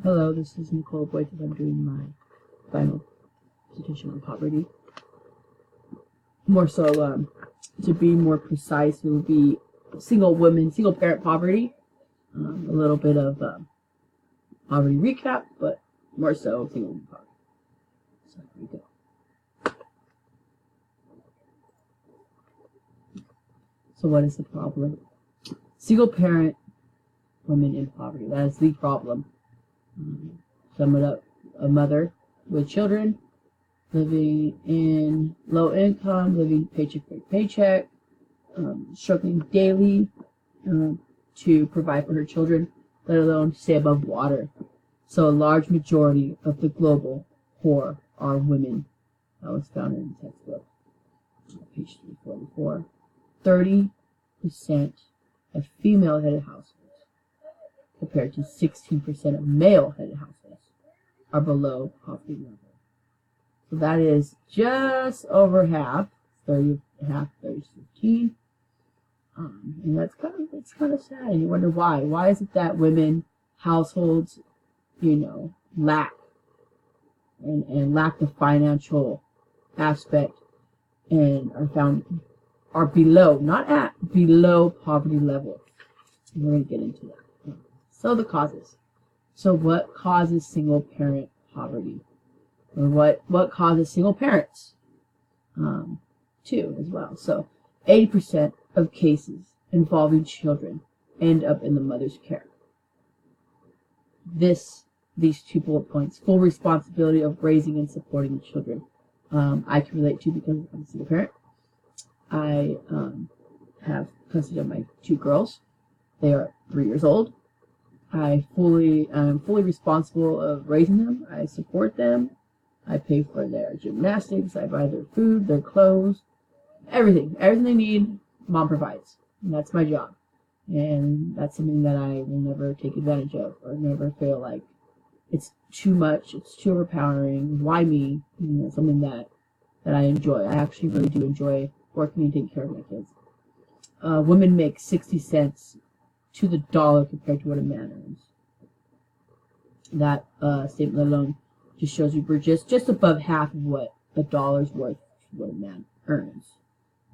Hello, this is Nicole Boyd, and I'm doing my final dissertation on poverty. More so, to be more precise, it would be single women, single parent poverty. A little bit of poverty recap, but more so single women poverty. So here we go. So what is the problem? Single parent women in poverty. That is the problem. Sum it up, a mother with children, living in low income, living paycheck to paycheck, struggling daily to provide for her children, let alone stay above water. So a large majority of the global poor are women. That was found in the textbook, page 344. 30% of female-headed households, compared to 16% of male-headed households, are below poverty level. So that is just over half, 30 half, 30 to 15. And it's kind of sad. And you wonder why. Why is it that women households, lack and lack the financial aspect and are below, not at, below poverty level? And we're going to get into that. So the causes. So what causes single parent poverty? Or what causes single parents too as well? So 80% of cases involving children end up in the mother's care. These 2 bullet points: full responsibility of raising and supporting the children. I can relate to because I'm a single parent. I have custody of my 2 girls. They are 3 years old. I'm fully responsible of raising them. I support them. I pay for their gymnastics. I buy their food, their clothes, everything they need. Mom provides, and that's my job. And that's something that I will never take advantage of or never feel like it's too much, it's too overpowering. Why me? Something that I enjoy. I actually really do enjoy working and taking care of my kids. Women make 60 cents to the dollar compared to what a man earns. That statement alone just shows you we're just above half of what a dollar's worth what a man earns.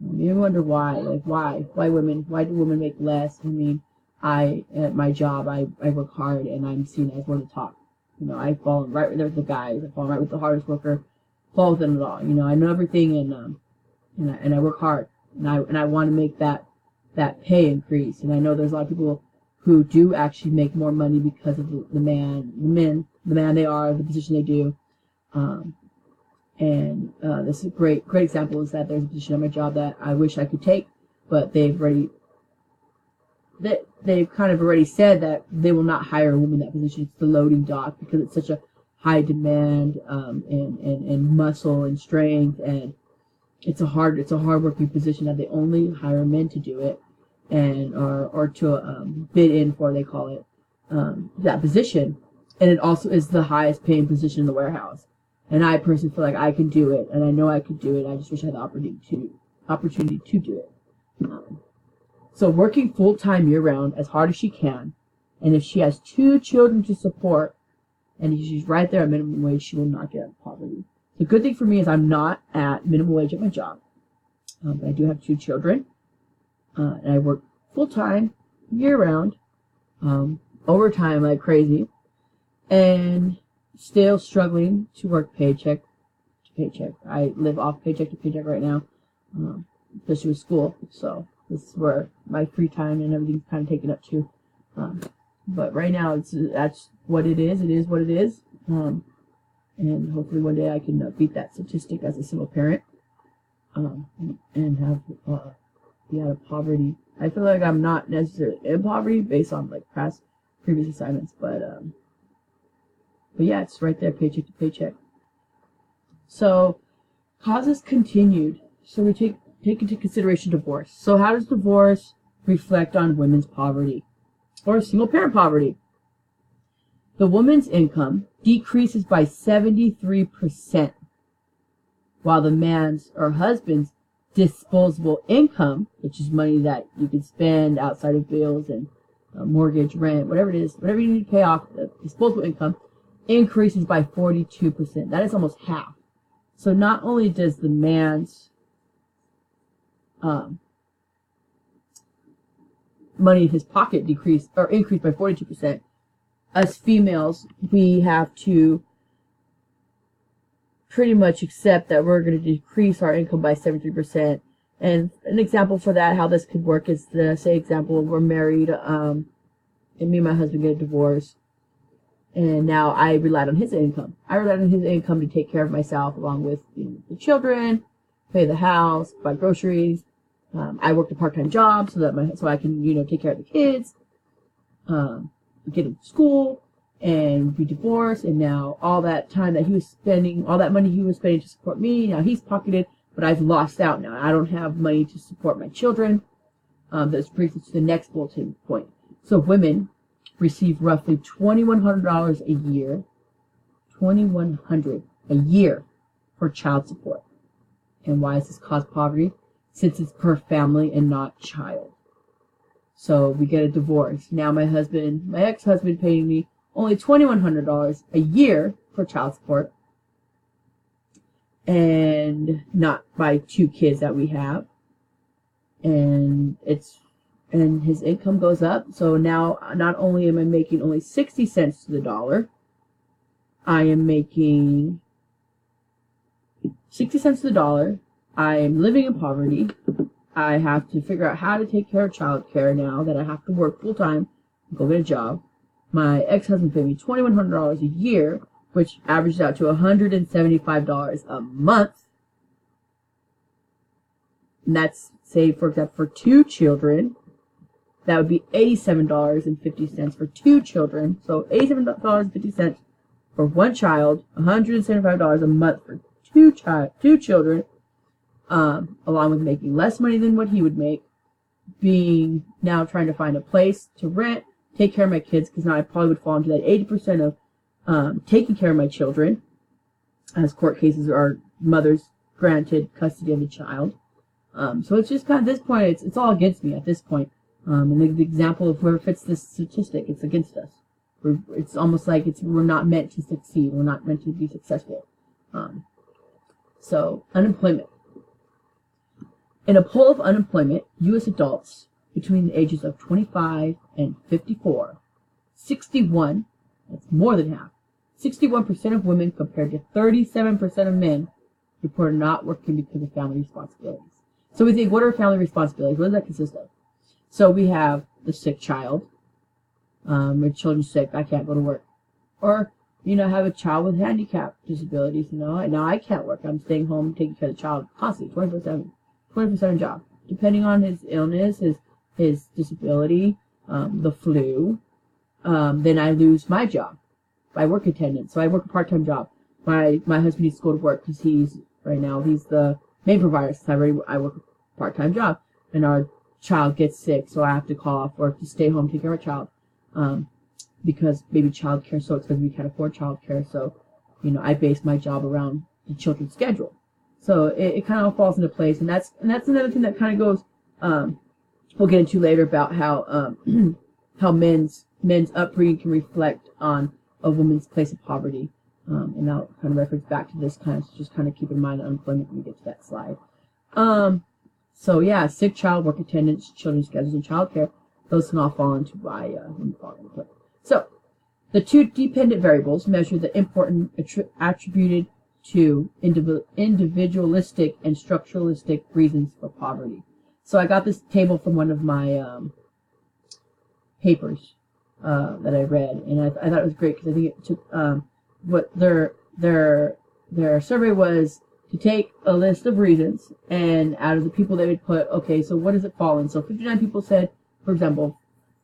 You wonder why? Like why women? Why do women make less? I mean, at my job I work hard and I'm seen as one of the top. I fall right there with the guys. I fall right with the hardest worker. Fall with them at all. I know everything and I work hard and I want to make that pay increase. And I know there's a lot of people who do actually make more money because of the man they are, the position they do. This is a great example is that there's a position at my job that I wish I could take, but they've kind of already said that they will not hire a woman in that position. It's the loading dock because it's such a high demand and muscle and strength, and it's a hard working position that they only hire men to do it, and or to bid in for, they call it, that position. And it also is the highest paying position in the warehouse. And I personally feel like I can do it, and I know I could do it. I just wish I had the opportunity to do it. So working full time year round as hard as she can, and if she has 2 children to support, and she's right there at minimum wage, she will not get out of poverty. The good thing for me is I'm not at minimum wage at my job, but I do have 2 children, and I work full time year round, overtime like crazy, and still struggling to work paycheck to paycheck. I live off paycheck to paycheck right now, especially with school. So this is where my free time and everything's kind of taken up too. But right now, that's what it is. It is what it is. And hopefully one day I can beat that statistic as a single parent, and have be out of poverty. I feel like I'm not necessarily in poverty based on like previous assignments, but yeah, it's right there, paycheck to paycheck. So causes continued. So we take into consideration divorce. So how does divorce reflect on women's poverty or single parent poverty? The woman's income decreases by 73%, while the man's or husband's disposable income, which is money that you can spend outside of bills and mortgage, rent, whatever it is, whatever you need to pay off, the disposable income increases by 42%. That is almost half. So not only does the man's money in his pocket decrease or increase by 42%, us females, we have to pretty much accept that we're going to decrease our income by 73%. And an example for that, how this could work, is the, say, example, we're married, and me and my husband get a divorce, and now I relied on his income. I relied on his income to take care of myself, along with the children, pay the house, buy groceries. I worked a part-time job so I can take care of the kids, get them to school, and be divorced. And now all that time that he was spending, all that money he was spending to support me, now he's pocketed. But I've lost out now. I don't have money to support my children. This brings us to the next bulletin point. So women receive roughly $2,100 a year, $2,100 a year for child support. And why does this cause poverty? Since it's per family and not child. So we get a divorce. Now my ex-husband paying me only $2,100 a year for child support, and not by 2 kids that we have, and his income goes up. So now not only am I making only 60 cents to the dollar, I am making 60 cents to the dollar. I am living in poverty. I have to figure out how to take care of child care now that I have to work full time and go get a job. My ex-husband paid me $2,100 a year, which averages out to $175 a month. And that's, say, for example, for 2 children, that would be $87.50 for 2 children. So $87.50 for 1 child, $175 a month for 2 children, along with making less money than what he would make, being now trying to find a place to rent, take care of my kids, because now I probably would fall into that 80% of taking care of my children, as court cases are mothers granted custody of the child. So it's just kind of, at this point, it's all against me at this point. And the example of whoever fits this statistic, it's against us. It's almost like we're not meant to succeed. We're not meant to be successful. So unemployment. In a poll of unemployment, U.S. adults between the ages of 25 and 54, 61, that's more than half, 61% of women compared to 37% of men report not working because of family responsibilities. So we think, what are family responsibilities? What does that consist of? So we have the sick child. My children's sick, I can't go to work. Or, I have a child with handicap disabilities, now I can't work. I'm staying home taking care of the child constantly, 24/7 job. Depending on his illness, his disability, the flu, then I lose my job by work attendance. So I work a part-time job. My husband needs to go to work because he's the main provider, since I work a part-time job. And our child gets sick, so I have to call off work to stay home, take care of our child. Because maybe child care is so expensive, we can't afford child care. So, I base my job around the children's schedule. So it kind of all falls into place. And that's another thing that kind of goes, we'll get into later about how, how men's upbringing can reflect on a woman's place of poverty. And I'll kind of reference back to this so just kind of keep in mind unemployment when we get to that slide. So yeah, sick child, work attendance, children's schedules, and child care, those can all fall into unemployment. So the 2 dependent variables measure the importance attributed to individualistic and structuralistic reasons for poverty. So I got this table from one of my papers that I read, and I thought it was great because I think it took what their survey was to take a list of reasons, and out of the people they would put, okay, so what does it fall in? So 59 people said, for example,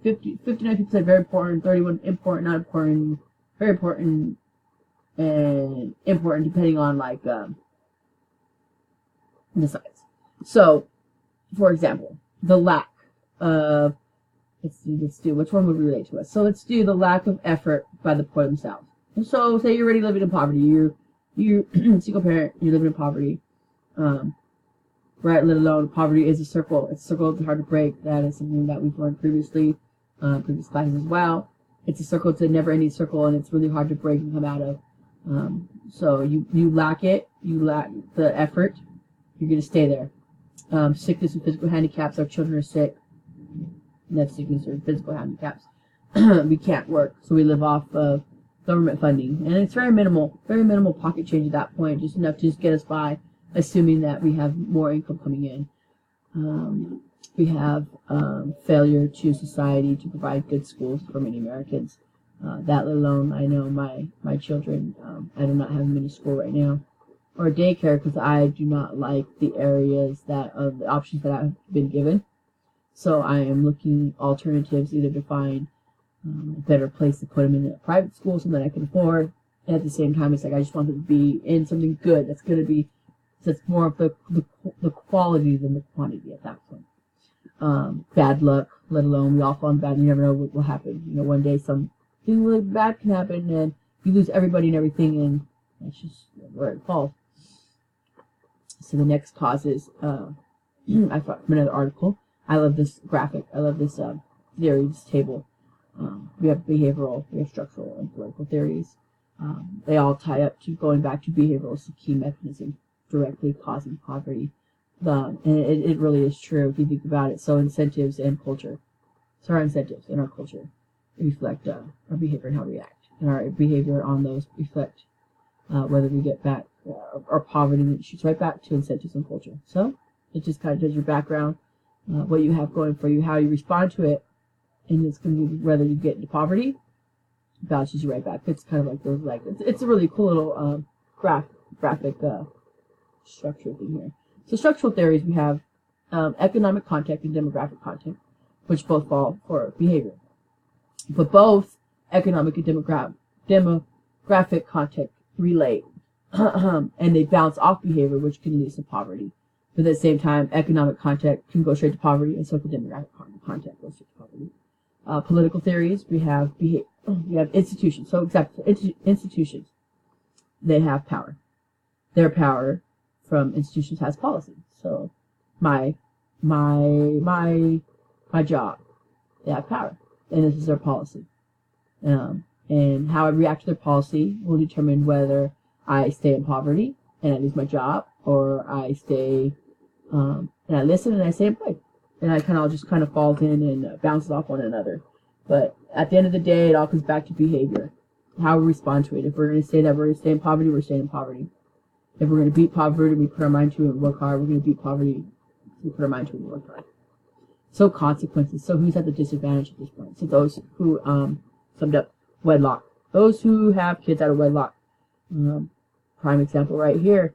59 people said very important, 31 important, not important, very important, and important, depending on the size. So, for example, the lack of, let's do which one would relate to us. So let's do the lack of effort by the poor themselves. And so say you're already living in poverty, you're single parent, you're living in poverty, right? Let alone poverty is a circle. It's a circle that's hard to break. That is something that we've learned previously. previous classes as well. It's a circle, it's a never-ending circle, and it's really hard to break and come out of. So you lack it, you lack the effort, you're going to stay there. Sickness and physical handicaps, our children are sick. And that's sickness or physical handicaps. We can't work, so we live off of government funding. And it's very minimal pocket change at that point, just enough to just get us by, assuming that we have more income coming in. We have failure to society to provide good schools for many Americans. That alone, I know my children, I do not have them in school right now, or daycare, because I do not like the areas the options that I've been given. So I am looking alternatives, either to find a better place to put them in a private school, something that I can afford. And at the same time, it's like I just want them to be in something good that's going to be, that's more of the quality than the quantity at that point. Bad luck, let alone we all fall in bad. You never know what will happen. You know, one day something really bad can happen, and you lose everybody and everything, and that's just where it falls. So the next cause is, I thought from another article. I love this graphic. I love this theory, this table. We have behavioral, we have structural, and political theories. They all tie up to going back to behavioral as the key mechanism directly causing poverty. And it really is true if you think about it. So incentives and culture. So our incentives and our culture reflect our behavior and how we act. And our behavior on those reflect whether we get back our poverty, that shoots right back to incentives and culture. So it just kind of does your background, what you have going for you, how you respond to it, and it's going to be whether you get into poverty, bounces you right back. It's kind of like those, like it's a really cool little graphic structure thing here. So structural theories, we have economic context and demographic context, which both fall for behavior. But both economic and demographic context relate, and they bounce off behavior, which can lead to poverty. But at the same time, economic context can go straight to poverty, and so can demographic context goes straight to poverty. Political theories, we have institutions. So institutions, they have power. Their power from institutions has policy. So my job, they have power, and this is their policy. And how I react to their policy will determine whether I stay in poverty and I lose my job, or I stay and I listen and I stay employed. And I just kind of falls in and bounces off one another. But at the end of the day, it all comes back to behavior, how we respond to it. If we're going to say that we're going to stay in poverty, we're staying in poverty. If we're going to beat poverty, we put our mind to it and work hard. We're going to beat poverty, we put our mind to it and work hard. So consequences. So who's at the disadvantage at this point? So those who, summed up, wedlock. Those who have kids out of wedlock. Prime example right here.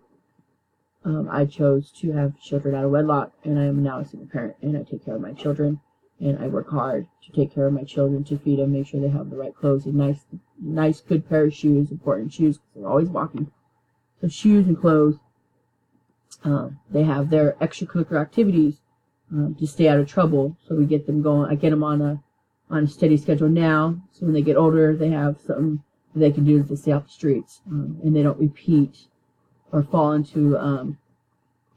I chose to have children out of wedlock, and I am now a single parent, and I take care of my children, and I work hard to take care of my children, to feed them, make sure they have the right clothes, and nice, good pair of shoes, important shoes, because they're always walking. So shoes and clothes. They have their extracurricular activities to stay out of trouble, so we get them going. I get them on a steady schedule now, so when they get older, they have something they can do to stay off the streets, and they don't repeat or fall into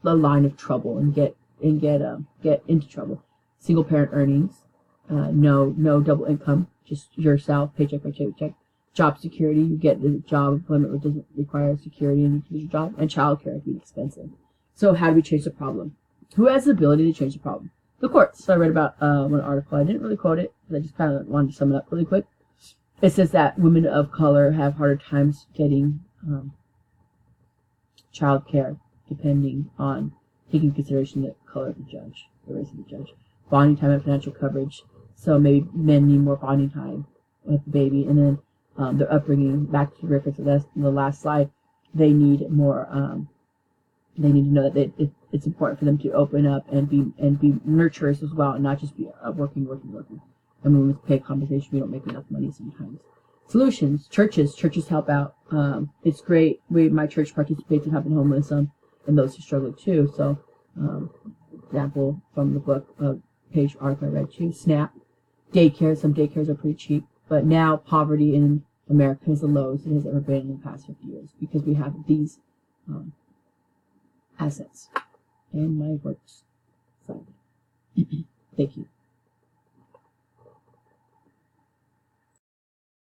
the line of trouble and get into trouble. Single parent earnings, no double income, just yourself, paycheck by paycheck. Job security, you get the job employment which doesn't require security and you can do your job, and childcare being expensive. So how do we change the problem? Who has the ability to change the problem? The courts. So I read about one article. I didn't really quote it, but I just kind of wanted to sum it up really quick. It says that women of color have harder times getting child care, depending on taking into consideration the color of the judge, the race of the judge. Bonding time and financial coverage. So maybe men need more bonding time with the baby, and then their upbringing. Back to the reference of the last slide, they need more. They need to know that it's important for them to open up and be nurturers as well, and not just be working. And when we pay compensation, we don't make enough money sometimes. Solutions. Churches help out. It's great. My church participates in helping homeless and those who struggle too. So, example from the book, page article I read too. SNAP, daycare. Some daycares are pretty cheap, but now poverty in America is the lowest it has ever been in the past 50 years because we have these assets and my works. So, thank you.